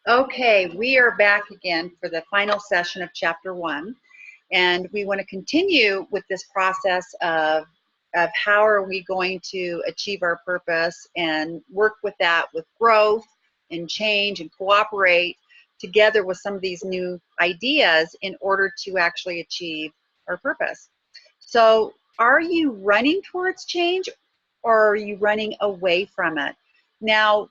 Okay, we are back again for the final session of chapter 1, and we want to continue with this process of how are we going to achieve our purpose and work with that with growth and change and cooperate together with some of these new ideas in order to actually achieve our purpose. So, are you running towards change or are you running away from it? Now,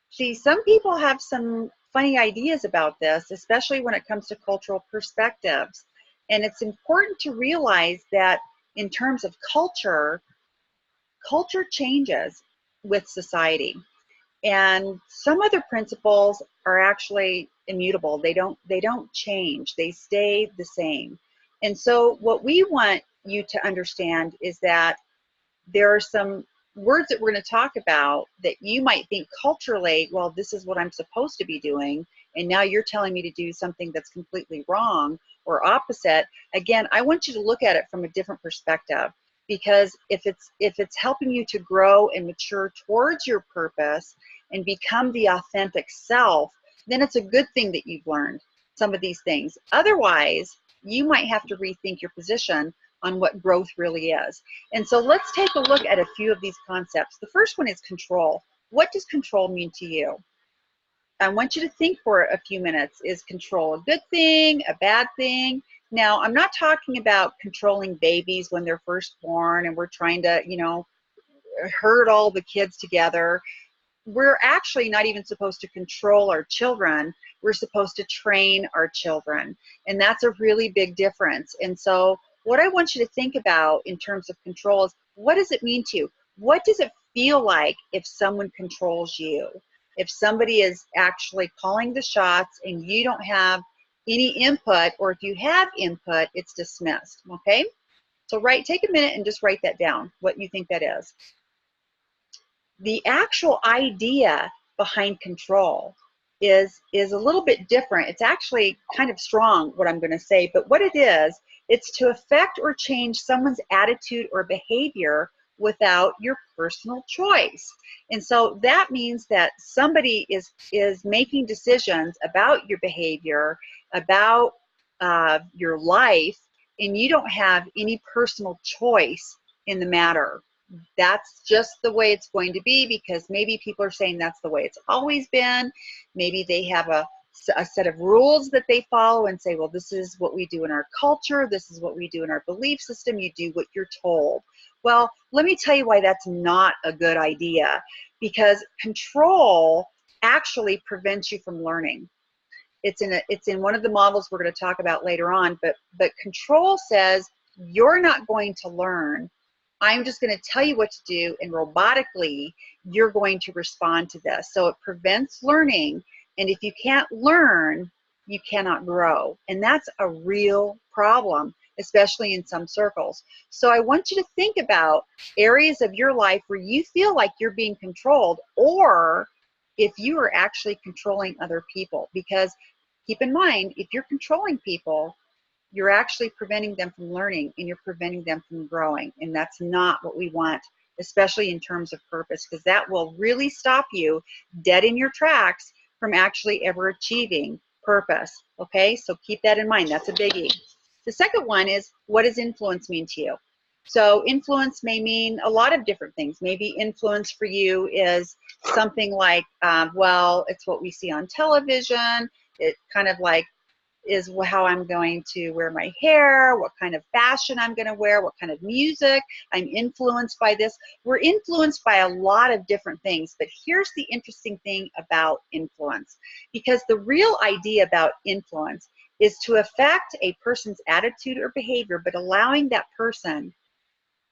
see, some people have some funny ideas about this, especially when it comes to cultural perspectives. And it's important to realize that in terms of culture, culture changes with society. And some other principles are actually immutable. They don't change. They stay the same. And so what we want you to understand is that there are some words that we're going to talk about that you might think culturally, well, this is what I'm supposed to be doing, and now you're telling me to do something that's completely wrong or opposite. Again, I want you to look at it from a different perspective, because if it's helping you to grow and mature towards your purpose and become the authentic self, then it's a good thing that you've learned some of these things. Otherwise, you might have to rethink your position on what growth really is. And so let's take a look at a few of these concepts. The first one is control. What does control mean to you? I want you to think for a few minutes. Is control a good thing, a bad thing? Now, I'm not talking about controlling babies when they're first born and we're trying to, herd all the kids together. We're actually not even supposed to control our children. We're supposed to train our children. And that's a really big difference. And so what I want you to think about in terms of control is, what does it mean to you? What does it feel like if someone controls you? If somebody is actually calling the shots and you don't have any input, or if you have input, it's dismissed, okay? So take a minute and just write that down, what you think that is. The actual idea behind control is a little bit different. It's actually kind of strong, what I'm going to say, but what it is, it's to affect or change someone's attitude or behavior without your personal choice. And so that means that somebody is making decisions about your behavior, about your life, and you don't have any personal choice in the matter. That's just the way it's going to be, because maybe people are saying that's the way it's always been. Maybe they have a set of rules that they follow and say, well, this is what we do in our culture, this is what we do in our belief system, you do what you're told. Well, let me tell you why that's not a good idea, because control actually prevents you from learning. It's in one of the models we're going to talk about later on, but control says you're not going to learn. I'm just going to tell you what to do, and robotically, you're going to respond to this. So it prevents learning, and if you can't learn, you cannot grow. And that's a real problem, especially in some circles. So I want you to think about areas of your life where you feel like you're being controlled, or if you are actually controlling other people. Because keep in mind, if you're controlling people, you're actually preventing them from learning and you're preventing them from growing. And that's not what we want, especially in terms of purpose, because that will really stop you dead in your tracks from actually ever achieving purpose. Okay, so keep that in mind. That's a biggie. The second one is, what does influence mean to you? So influence may mean a lot of different things. Maybe influence for you is something like, well, it's what we see on television. It kind of like is how I'm going to wear my hair, what kind of fashion I'm going to wear, what kind of music. I'm influenced by this. We're influenced by a lot of different things, but here's the interesting thing about influence, because the real idea about influence is to affect a person's attitude or behavior, but allowing that person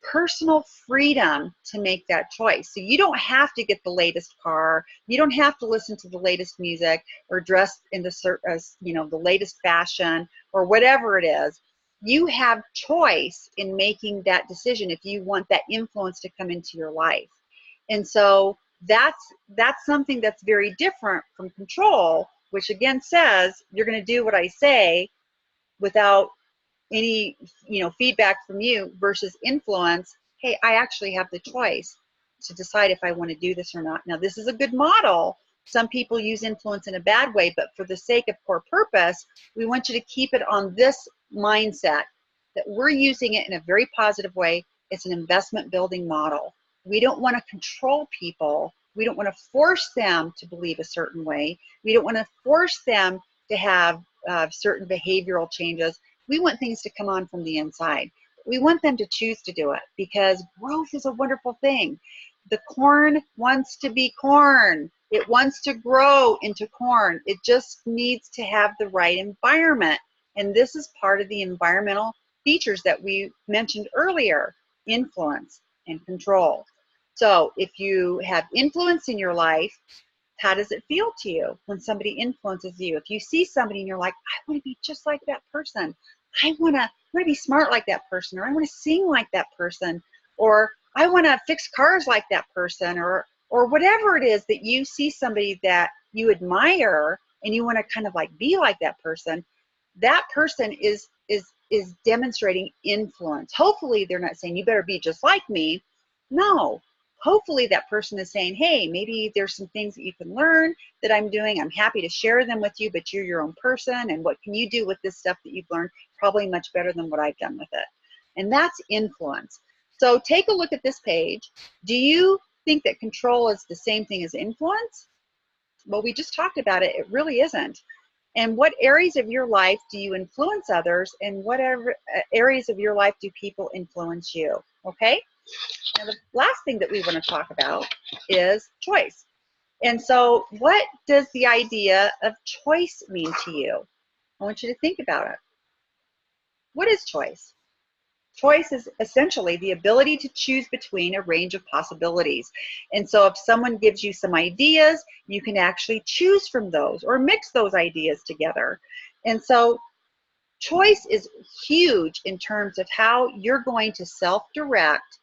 personal freedom to make that choice. So you don't have to get the latest car, you don't have to listen to the latest music or dress in the latest fashion or whatever it is. You have choice in making that decision if you want that influence to come into your life. And so that's something that's very different from control, which again says you're going to do what I say without any feedback from you, versus influence. Hey, I actually have the choice to decide if I want to do this or not. Now, this is a good model, Some people use influence in a bad way, but for the sake of core purpose, we want you to keep it on this mindset that we're using it in a very positive way. It's an investment building model. We don't want to control people. We don't want to force them to believe a certain way. We don't want to force them to have certain behavioral changes. We want things to come on from the inside. We want them to choose to do it because growth is a wonderful thing. The corn wants to be corn. It wants to grow into corn. It just needs to have the right environment. And this is part of the environmental features that we mentioned earlier, influence and control. So if you have influence in your life, how does it feel to you when somebody influences you? If you see somebody and you're like, I want to be just like that person. I want to be smart like that person, or I want to sing like that person, or I want to fix cars like that person, or whatever it is that you see somebody that you admire and you want to kind of like be like that person is demonstrating influence. Hopefully they're not saying you better be just like me. No. Hopefully that person is saying, hey, maybe there's some things that you can learn that I'm doing. I'm happy to share them with you, but you're your own person. And what can you do with this stuff that you've learned? Probably much better than what I've done with it. And that's influence. So take a look at this page. Do you think that control is the same thing as influence? Well, we just talked about it. It really isn't. And what areas of your life do you influence others, and whatever areas of your life do people influence you? Okay? Now, the last thing that we want to talk about is choice. And so what does the idea of choice mean to you? I want you to think about it. What is choice? Choice is essentially the ability to choose between a range of possibilities. And so if someone gives you some ideas, you can actually choose from those or mix those ideas together. And so choice is huge in terms of how you're going to self-direct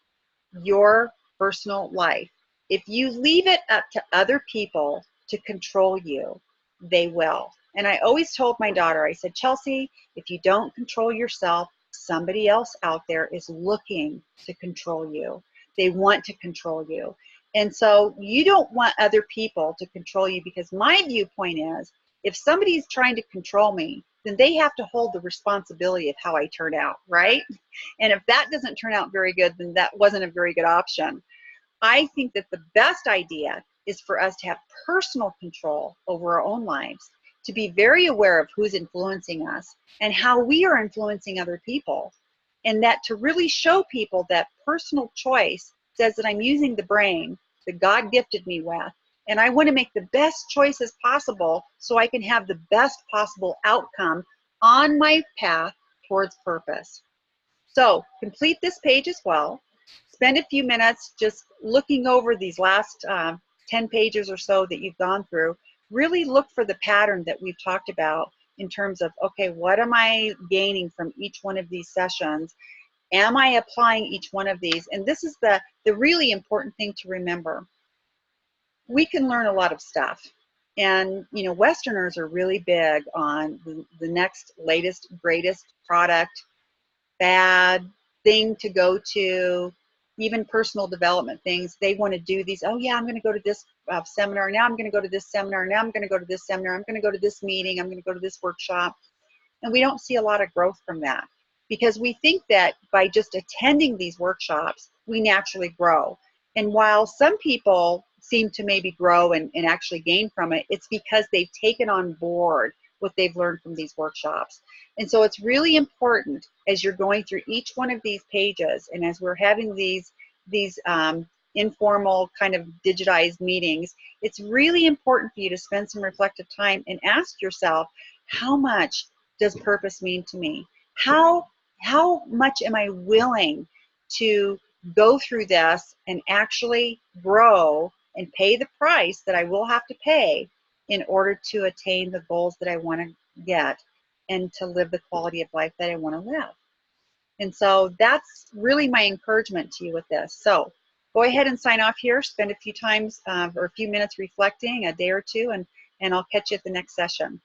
your personal life. If you leave it up to other people to control you, they will. And I always told my daughter, I said, Chelsea, if you don't control yourself, somebody else out there is looking to control you. They want to control you. And so you don't want other people to control you, because my viewpoint is, if somebody's trying to control me, then they have to hold the responsibility of how I turn out, right? And if that doesn't turn out very good, then that wasn't a very good option. I think that the best idea is for us to have personal control over our own lives, to be very aware of who's influencing us and how we are influencing other people. And that to really show people that personal choice says that I'm using the brain that God gifted me with, and I want to make the best choices possible so I can have the best possible outcome on my path towards purpose. So complete this page as well. Spend a few minutes just looking over these last 10 pages or so that you've gone through. Really look for the pattern that we've talked about in terms of, okay, what am I gaining from each one of these sessions? Am I applying each one of these? And this is the really important thing to remember. We can learn a lot of stuff. And, you know, Westerners are really big on the next, latest, greatest product, fad, thing to go to, even personal development things. They want to do these, oh yeah, I'm going to go to this seminar, now I'm going to go to this seminar, now I'm going to go to this seminar, I'm going to go to this meeting, I'm going to go to this workshop. And we don't see a lot of growth from that, because we think that by just attending these workshops, we naturally grow. And while some people seem to maybe grow and actually gain from it, it's because they've taken on board what they've learned from these workshops. And so it's really important, as you're going through each one of these pages, and as we're having these informal kind of digitized meetings, it's really important for you to spend some reflective time and ask yourself, how much does purpose mean to me? How much am I willing to go through this and actually grow and pay the price that I will have to pay in order to attain the goals that I want to get and to live the quality of life that I want to live? And so that's really my encouragement to you with this. So go ahead and sign off here, spend a few times or a few minutes reflecting, a day or two, and I'll catch you at the next session.